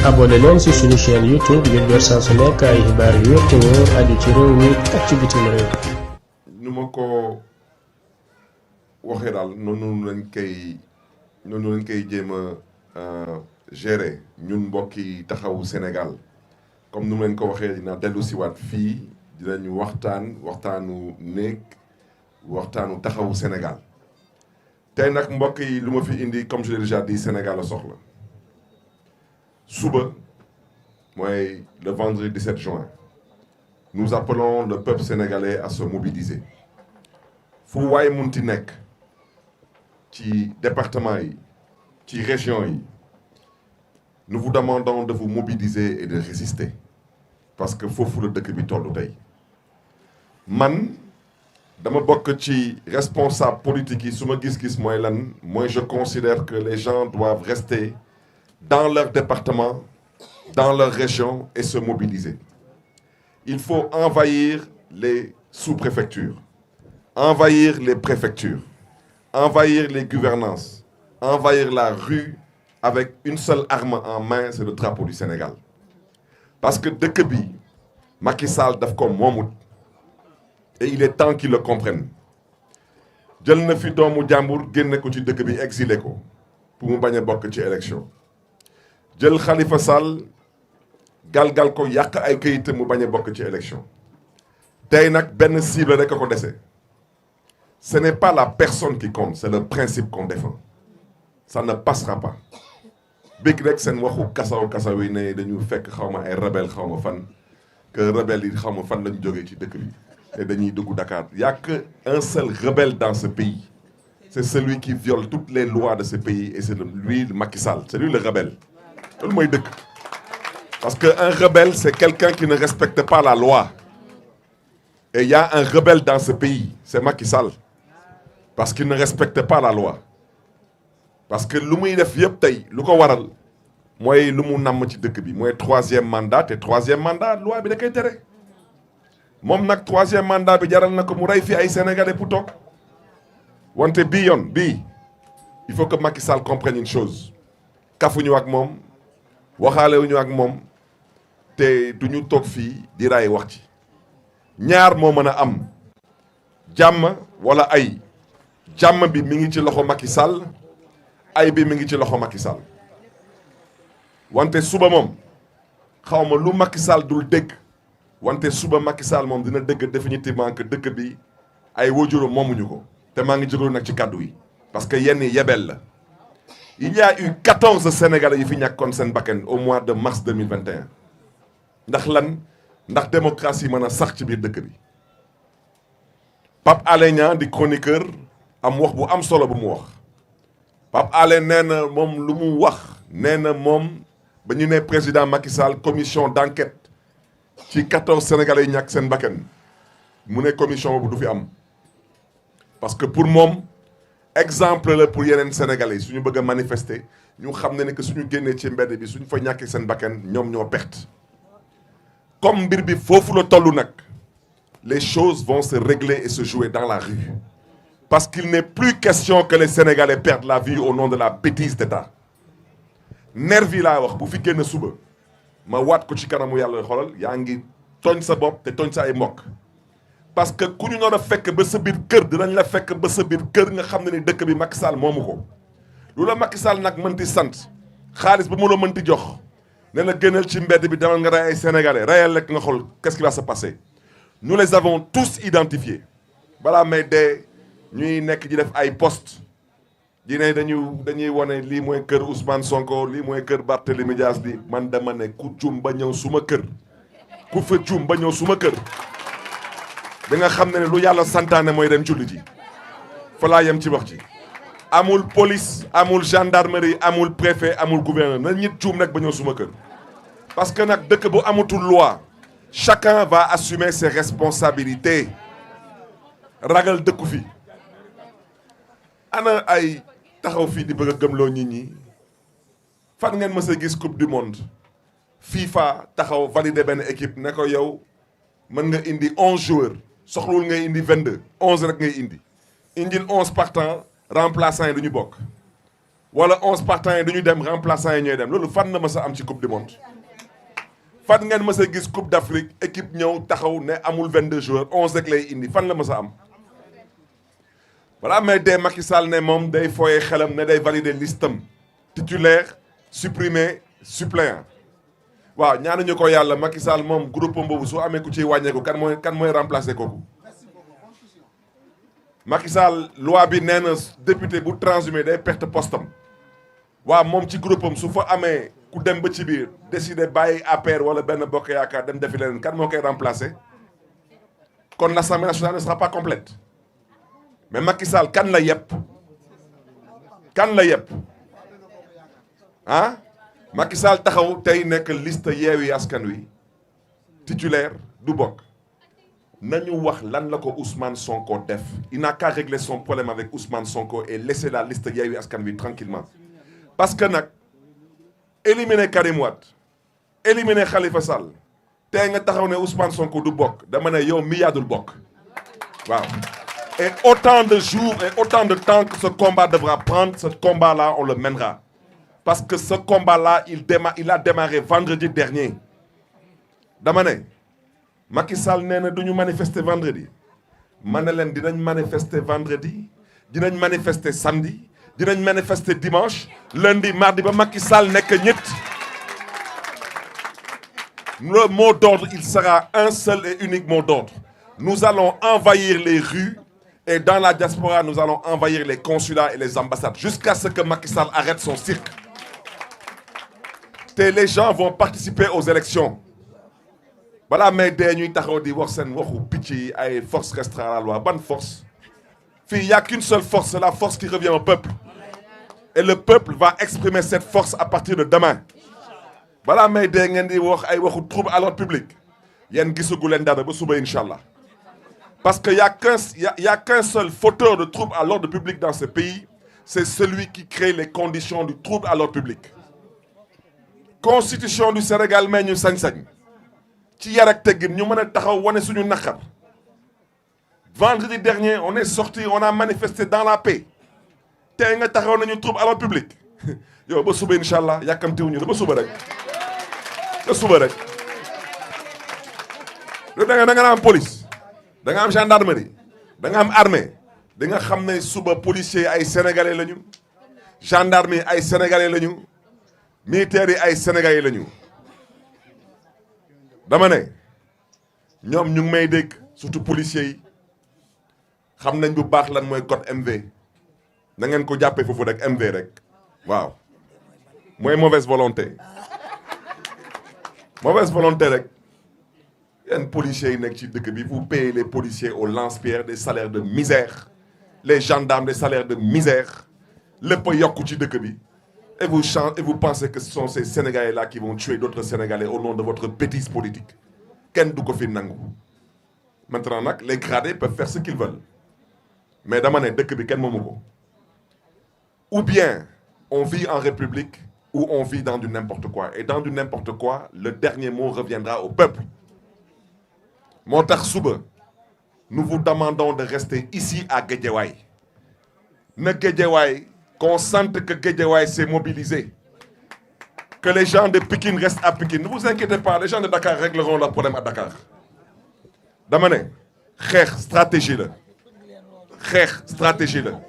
abonné leen ci suñu chaîne YouTube ngir jot saa su nekk ay xibaar yu wér te wóor aju ci réew mi ak ci bitim réew. nu ma ko waxee daal noonu lañ koy jéem a gérer ñun mbokki taxawu Sénégal comme nu mu leen ko waxee dina dellu siwaat fii dinañu waxtaanu néeg waxtaanu taxawu Sénégal tey nag mbokk yi lu ma fi indi comme je l'ai déjà dit Sénégal la soxla suba mooy le vendredi 17 juin nous appelons le peuple sénégalais à se mobiliser fu waay munti nekk ci département yi ci région yi nous vous demandons de vous mobiliser et de résister parce que foofu la dëkk bi tollu tey man dama bokk ci responsable politique yi su ma gis-gis mooy lan mooy je considère que les gens doivent rester dans leur département dans leur région et se mobiliser. Il faut envahir les sous-préfectures, envahir les préfectures, envahir les gouvernances, envahir la rue avec une seule arme en main, c'est le drapeau du Sénégal. Parce que dëkk bi Macky Sall daf ko moomut et il est temps qu'il le comprenne. jël na fi doomu jàmbur génne ko ci dëkk bi exilé ko pour mu bañ a bokk ci élection jël Khalifa Sall galgal ko yàq ay këyitam mu bañ a bokk ci élection tey nag benn cible rek a ko dese ce n'est pas la personne qui compte c'est le principe qu'on défend ça ne passera pas big rek seen waxu kasaw yi ne dañu fekk xawma ay rebelle xawma fan que rebelle yi xawma fan lañu jógee ci dëkk bi te dañuy dugg Dakar y a que un seul rebelle dans ce pays c'est celui qui viole toutes les lois de ce pays et c'est lui Macky Sall c'est lui le rebelle loolu mooy dëkk parce que un rebelle c'est quelqu'un qui ne respecte pas la loi et il y a un rebelle dans ce pays c'est Macky Sall parce qu'il ne respecte pas la loi parce que lu muy def yëpp tey lu ko waral mooy lu mu namm ci dëkk bi mooy troisième mandat te troisième mandat loi bi da koy tere moom nag troisième mandat bi jaral na ko mu rey fi ay sénégalais pour toog wante bii il faut que Macky Sall comprenne une chose kafuñu ak moom waxaalewuñu ak moom te duñu toog fii di raay wax ci ñaar moo mën a am jàmm wala ay jàmm bi mi ngi ci loxo Macky Sall ay bi mi ngi ci loxo Macky Sall wante suba moom xawma lu Macky Sall dul dégg wante suba Macky Sall moom dina dégg définitivement que dëkk bi ay wajuram moomuñu ko te maa ngi jógalu nag ci kàddu yi parce que yenn yebel la il y a eu 14 Sénégalais yi fi ñàkkoon seen bakkan au mois de mars 2021 ndax lan ndax démocratie mën a sax ci biir dëkk bi Pape Alé Niang di chroniqueur am wax bu am solo bu mu wax Pape Alé nee na moom lu mu wax nee na moom ba ñu ne président Macky Sall commission d'enquête ci 14 Sénégalais yi ñàkk seen bakkan mu ne commission boobu du fi am parce que pour moom exemple la pour yeneen Sénégalais suñu bëgg a manifester ñu xam ne que suñu génnee ci mbedd bi suñu fa ñàkkee seen bakkan ñoom ñoo perte comme mbir bi foofu la tollu nag les choses vont se régler et se jouer dans la rue parce qu'il n'est plus question que les Sénégalais perdent la vie au nom de la bêtise d'État nervi laa wax bu fi génn suba ma waat ko ci kanamu yàlla xoolal yaa ngi tooñ sa bopp te tooñ sa ay mbokk parce que ku ñu noon a fekk ba sa biir kër dinañ la fekk ba sa biir kër nga xam ne ni dëkk bi Macky Sall moomu ko lu la Macky Sall nag mënti sant xaalis ba mu la mënti jox ne la génnal ci mbedd bi demal nga rey ay Sénégalais reyal rek nga xool qu'est-ce qui va se passer nous les avons tous identifiés balaa may dee ñuy nekk di def ay poste di ne dañuy wane lii mooy kër Ousmane Sonko lii mooy kër Barthélémy Dias di man dama ne ku juum ba ñëw suma kër ku fa juum ba ñëw suma kër da nga xam ne lu yàlla santaane mooy dem julli ji fa laa yem ci wax ci amul police amul gendarmerie amul préfet amul gouverneur na ñit juum nag ba ñëw suma kër parce que nag dëkk bu amatul loi chacun va assumer ses responsabilités ragal dëkku fi ana ay taxaw fii di bëgg a gëmloo nit ñi fan ngeen mës a gis coupe du monde FIFA taxaw valider benn équipe ne ko yow mën nga indi 11 joueurs soxlawul ngay indi 22 11 rek ngay indi indil 11 partants remplaçants yi du ñu bokk wala 11 partants yi duñu dem remplaçants yi ñooy dem loolu fan na ma sa am ci coupe du monde fan ngeen ma sa gis coupe d'Afrique équipe ñëw taxaw ne amul 22 joueurs 11 rek lay indi fan la ma sa am voilà. Mais dès Macky Sall ne moom day fooyee xelam ne day valider listam titulaire supprimer suppléant waaw ñaanuñu ko yàlla Macky Sall moom groupe boobu su amee ku ciy wàññeeku kan mooy remplacer kooku. Macky Sall loi bi nee na député bu transhumé day perte postam waaw moom ci groupe am su fa amee ku dem ba ci biir décider bàyyi APR wala benn bokk yaakaar dem defi leneen kan moo koy remplacer kon l'Assemblée nationale ne sera pas complète. Mais Macky Sall kan la yëpp ah Macky Sall taxaw tey nekk liste Yewwi Askan Wi titulaire du bokk nañu wax lan la ko Ousmane Sonko def. Il n'a qu'à régler son problème avec Ousmane Sonko et laisser la liste Yewwi Askan Wi tranquillement parce que nag éliminer Karim Wade éliminer Khalifa Sall tey nga taxaw ne Ousmane Sonko du bokk dama ne yow mi yaadul bokk waaw. Et autant de jours et autant de temps que ce combat devra prendre, ce combat-là, on le mènera. Parce que ce combat-là, il a démarré vendredi dernier. Damane, Macky Sall nee na duñu manifester vendredi. Ma ne leen dinañ manifester vendredi, dinañ manifester samedi, dinañ manifester dimanche, lundi, mardi ba Macky Sall nekk ñett. Le mot d'ordre, il sera un seul et unique mot d'ordre. Nous allons envahir les rues. Et dans la diaspora, nous allons envahir les consulats et les ambassades jusqu'à ce que Macky Sall arrête son cirque. Et les gens vont participer aux élections. Voilà, mais dañuy taxaw di wax seen waxu picc yi ay force restera la loi. Bonne force. Fii, il n'y a qu'une seule force, c'est la force qui revient au peuple. Et le peuple va exprimer cette force à partir de demain. Voilà, mais da ngeen di wax ay waxu trouble à l'ordre public. Yéen gisagu leen dara ba suba inchallah. Parce qu'il n'y a qu'un seul fauteur de trouble à l'ordre public dans ce pays, c'est celui qui crée les conditions du trouble à l'ordre public. Constitution du Sénégal may ñu sañ-sañ ci yar ak teggin ñu mën a taxaw wane suñu naqar. Vendredi dernier, on est sorti, on a manifesté dans la paix. Tey nga taxaw nañu trouble à l'ordre public. Yow ba suba inchallah yàkkamtiwuñu ba suba rek. Ba suba rek. Da nga am police. Da nga am gendarmerie da nga am armée da nga xam ne suba policiers ay sénégalais lañu gendarme yi ay sénégalais lañu militaires yi ay sénégalais lañu dama ne ñoom ñu ngi may dégg surtout policiers yi xam nañ bu baax lan mooy code MV na ngeen ko jàppee foofu rek MV rek waaw mooy mauvaise volonté rek. Les policiers vous payez les policiers au lance-pierre des salaires de misère, les gendarmes des salaires de misère, le et vous pensez que ce sont ces Sénégalais-là qui vont tuer d'autres Sénégalais au nom de votre bêtise politique. Maintenant, les gradés peuvent faire ce qu'ils veulent. Mais ou bien on vit en république ou on vit dans du n'importe quoi. Et dans du n'importe quoi, le dernier mot reviendra au peuple. Montar Souba, nous vous demandons de rester ici à Guédiawaye. Ne Guédiawaye, qu'on sente que Guédiawaye s'est mobilisé. Que les gens de Pikine restent à Pikine. Ne vous inquiétez pas, les gens de Dakar régleront leurs problèmes à Dakar. Damane, stratégie là. Stratégie là.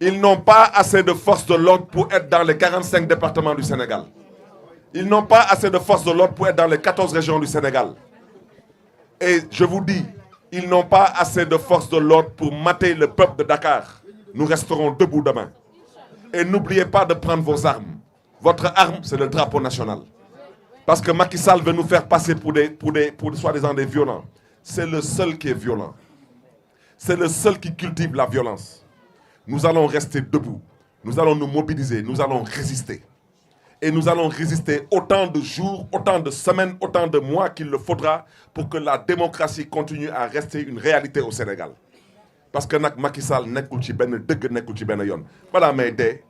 Ils n'ont pas assez de force de l'ordre pour être dans les 45 départements du Sénégal. Ils n'ont pas assez de force de l'ordre pour être dans les 14 régions du Sénégal. Et je vous dis, ils n'ont pas assez de force de l'ordre pour mater le peuple de Dakar. Nous resterons debout demain. Et n'oubliez pas de prendre vos armes. Votre arme, c'est le drapeau national. Parce que Macky Sall veut nous faire passer pour soi-disant des violents. C'est le seul qui est violent. C'est le seul qui cultive la violence. Nous allons rester debout. Nous allons nous mobiliser. Nous allons résister. Et nous allons résister autant de jours, autant de semaines, autant de mois qu'il le faudra pour que la démocratie continue à rester une réalité au Sénégal. Parce que Macky Sall nekkul ci benn dëgg nekkul ci benn yoon. Balaa may dee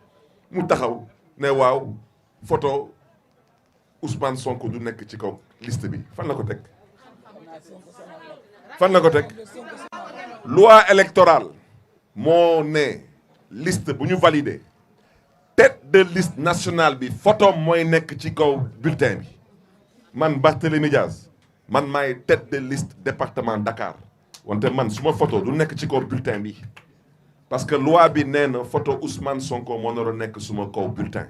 mu taxaw ne waaw photo Ousmane Sonko du nekk ci kaw liste bi fan la ko teg. Fan la ko teg. Loi électorale moo ne liste bu ñu validé tête de liste nationale bi photo mooy nekk ci kaw bulletin bi man Barthélémy Diaz man maay tête de liste département Dakar wante man suma photo du nekk ci kaw bulletin bi parce que loi bi nee na photo Ousmane Sonko moo nar a nekk suma kaw bulletin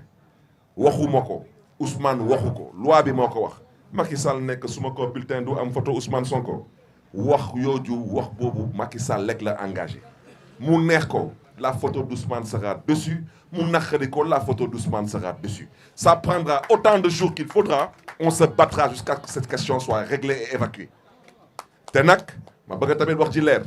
waxuma ko Ousmane waxu ko loi bi moo ko wax Macky Sall nekk suma kaw bulletin du am photo Ousmane Sonko wax yooju wax boobu Macky Sall lekk la engagé mu neex ko la photo d'Ousmane sera dessus mu naqari ko la photo d'Ousmane sera dessus ça prendra autant de jours qu'il faudra on se battra jusqu'à ce que cette question soit réglée et évacuée te nag ma bëgg tamit wax ci leer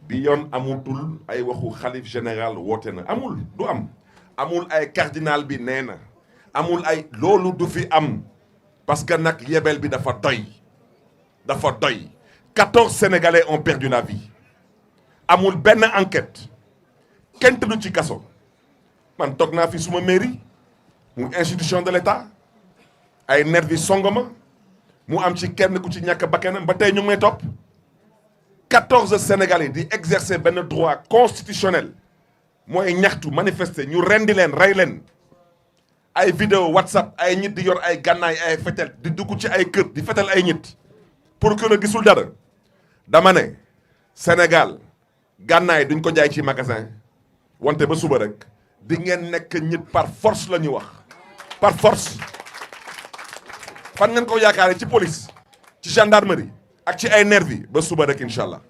bi yoon amutul ay waxu xalif général woote na amul du am amul ay cardinal bi nee na amul ay loolu du fi am parce que nag yebel bi dafa doy 14 Sénégalais ont perdu la vie amul benn enquête kenn tëdd ci kaso man toog naa fi suma mairie mu institution de l'État ay nervi songoma mu am ci kenn ku ci ñàkk bakkanam ba tey ñu ngi may topp 14 Sénégalais di exercer benn droit constitutionnel mooy ñaxtu manifester ñu rendi leen rey leen ay vidéo WhatsApp ay nit di yor ay gànnaay ay fetel di dugg ci ay kër di fetel ay nit pour que ne gisul dara dama ne Sénégal gànnaay duñ ko jaay ci magasin wante ba suba rek di ngeen nekk nit par force la ñuy wax par force fan ngeen ko yaakaare ci police ci gendarmerie ak ci ay nervi ba suba rek incha allah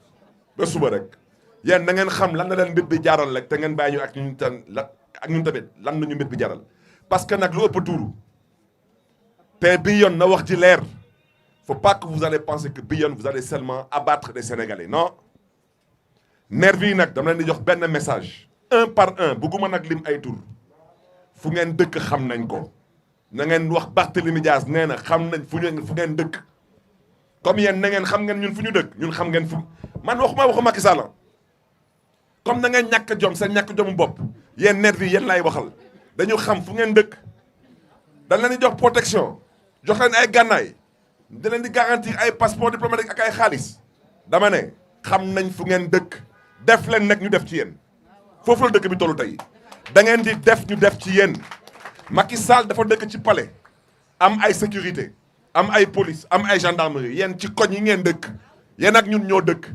ba suba rek yéen da ngeen xam lan la leen mbir bi jaaral rek te ngeen bàyyi ñu ak ñun tamit lan la ñu mbir bi jaaral parce que nag lu ëpp tuuru te bi yoon na wax ji leer faut pas que vous allez penser que bi yoon vous allez seulement abattre des Sénégalais non nervi yi nag dama leen di jox benn message un par un bugguma nag lim ay tur fu ngeen dëkk xam nañ ko na ngeen wax Barthélémy Diaz nee na xam nañ fu ngeen dëkk comme yéen na ngeen xam ngeen ñun fu ñu dëkk ñun xam ngeen fu man waxu Macky Sall comme na ngeen ñàkk jom seen ñàkk jomu bopp yéen nervi yi yéen laay waxal dañu xam fu ngeen dëkk dañ leen di jox protection jox leen ay gànnaay da leen di garantir ay passeport diplomatique ak ay xaalis dama ne xam nañ fu ngeen dëkk def leen nag ñu def ci yéen foofu la dëkk bi tollu tey da ngeen di def ñu def ci yéen Macky Sall dafa dëkk ci palais am ay sécurité am ay police am ay gendarmerie yéen ci koñ yi ngeen dëkk yéen ak ñun ñoo dëkk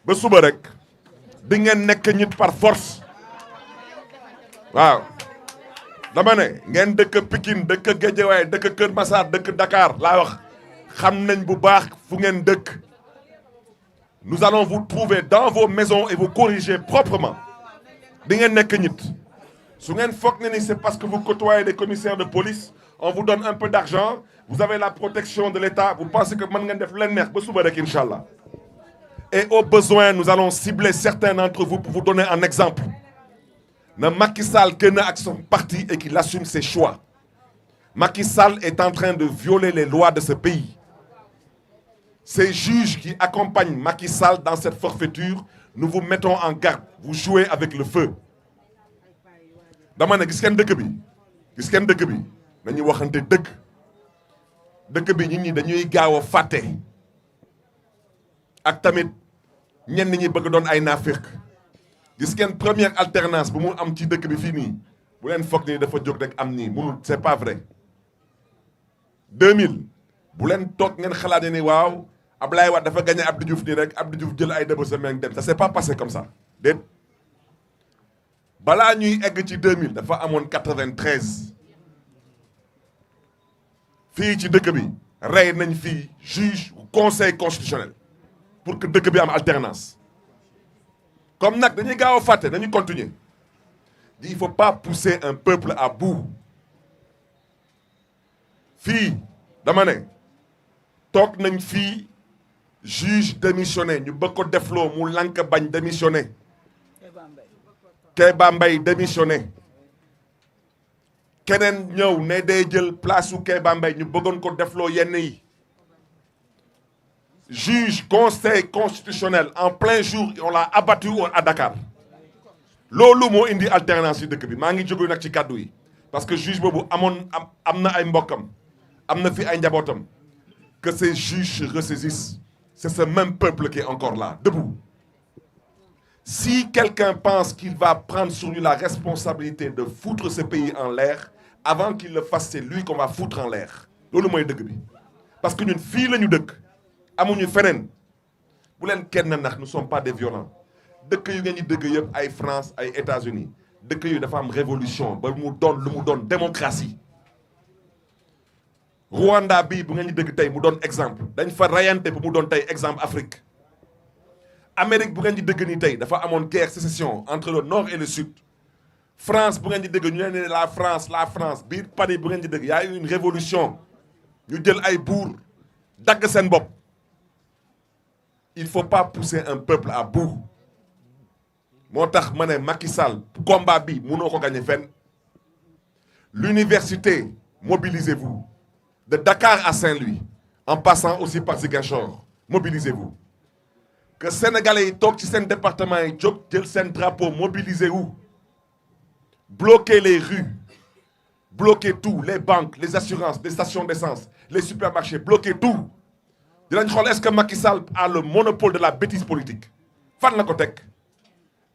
ba suba rek di ngeen nekk nit par force waaw dama ne ngeen dëkk Pikine dëkk Guédiawaye dëkk Kër Massar dëkk Dakar laa wax xam nañ bu baax fu ngeen dëkk nous allons vous trouver dans vos maisons et vous corriger proprement di ngeen nekk nit su ngeen foog ne ni c'est parce que vous côtoyez des commissaires de police on vous donne un peu d'argent vous avez la protection de l'État vous pensez que mën ngeen def leen neex ba suba rek incha allah et au besoin nous allons cibler certains d'entre vous pour vous donner un exemple na Macky Sall génn ak son parti et qu'il assume ses choix Macky Sall est en train de violer les lois de ce pays ces juges qui accompagnent Macky Sall dans cette forfaiture nous vous mettons en garde vous jouez avec le feu dama ne gis ngeen dëkk bi nañuy waxante dëkk bi nit ñi dañuy gaaw a fàtte ak tamit ñenn ñi bëgg doon ay naaféq gis ngeen première alternance bu mu am ci dëkk bi fii nii bu leen foog ni dafa jóg rek am nii munul c'est pas vrai 2000 bu leen toog ngeen xalaat ni waaw Ablaye Wade dafa gagné Abdou Diouf nii rek Abdou Diouf jël ay dëbb semaine dem ça s'est pas passé comme ça déet balaa ñuy egg ci 2000 dafa amoon 93 fii ci dëkk bi rey nañ fii juge conseil constitutionnel pour que dëkk bi am alternance comme nag dañuy gaaw a fàtte dañuy continuer il faut pas pousser un peuple à bout fii dama ne toog nañ fii juge démissionné ñu bëgg ko defloo mu lank bañ démissionné Kéba Mbaye démissionné keneen ñëw ne day jël place su Kéba Mbaye ñu bëggoon ko defloo yenn yi juge conseil constitutionnel en plein jour on l'a abattu à Dakar loolu moo indi alternance yi dëkk bi maa ngi jóge nag ci kàddu yi parce que juge boobu am na ay mbokkam am na fi ay njabootam que ces juges se ressaisissent c'est ce même peuple qui est encore là debout Si quelqu'un pense qu'il va prendre sur lui la responsabilité de foutre ce pays en l'air, avant qu'il le fasse, c'est lui qu'on va foutre en l'air. Loolu mooy dëgg bi parce que ñun fii la ñu dëkk amuñu feneen bu leen kenn nax nous sommes pas des violents dëkk yu ngeen di dëgg yëpp ay France ay États-Unis dëkk yu dafa am révolution ba mu doon lu mu doon démocratie. Rwanda bii bu ngeen di dëgg tey mu doon exemple dañ fa rayante bu mu doon tey exemple Afrique. Amérique bu ngeen di dëgg nii tey dafa amoon guerre sécession entre le nord et le sud. France bu ngeen di dëgg ñu ne la France biir Paris bu ngeen di dëgg y a eu une révolution ñu jël ay buur dagg seen bopp. Il faut pas pousser un peuple à bout moo tax ma ne Macky Sall combat bi mënoo ko gagner fenn. L'université mobilisez-vous de Dakar à Saint-Louis en passant aussi par Ziguinchor mobilisez-vous. Que sénégalais yi toog ci seen département yi jóg jël seen drapeau mobilisez-vous. Bloquez les rues, bloquez tout, les banques, les assurances, les stations d'essence, les supermarchés, bloquez tout. Dinañ xool est-ce que Macky Sall a le monopole de la bêtise politique fan la ko teg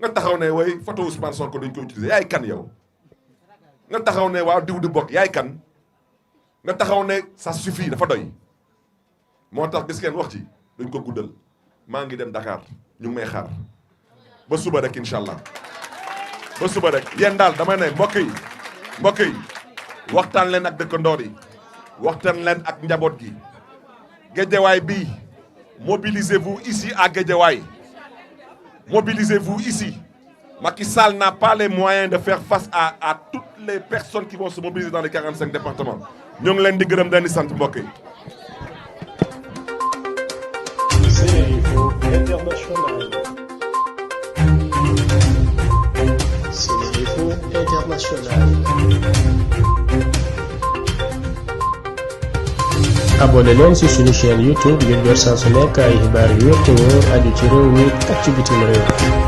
nga taxaw ne way photo Ousmane Sonko dañ ko utiliser yaay kan yow nga taxaw ne waaw diw di bokk yaay kan nga taxaw ne ça suffit dafa doy moo tax gis ngeen wax ci dañ ko guddal maa ngi dem Dakar ñu ngi may xaar ba suba rek incha allah ba suba rek yéen daal dama ne mbokk yi waxtaan leen ak dëkkandoor yi waxtaan leen ak njaboot gi. Guédiawaye bi mobilisez-vous ici à Guédiawaye mobilisez-vous ici. Macky Sall n'a pas les moyens de faire face à toutes les personnes qui vont se mobiliser dans les 45 départements ñoo ngi leen di gërëm dañ di sant mbokk yi. Sénéinfo International. Sénéinfo International. abonné leen ci suñu chaîne YouTube ngir jot saa su nekk ay xibaar yu wér te wóor aju ci réew mi ak ci bitim réew.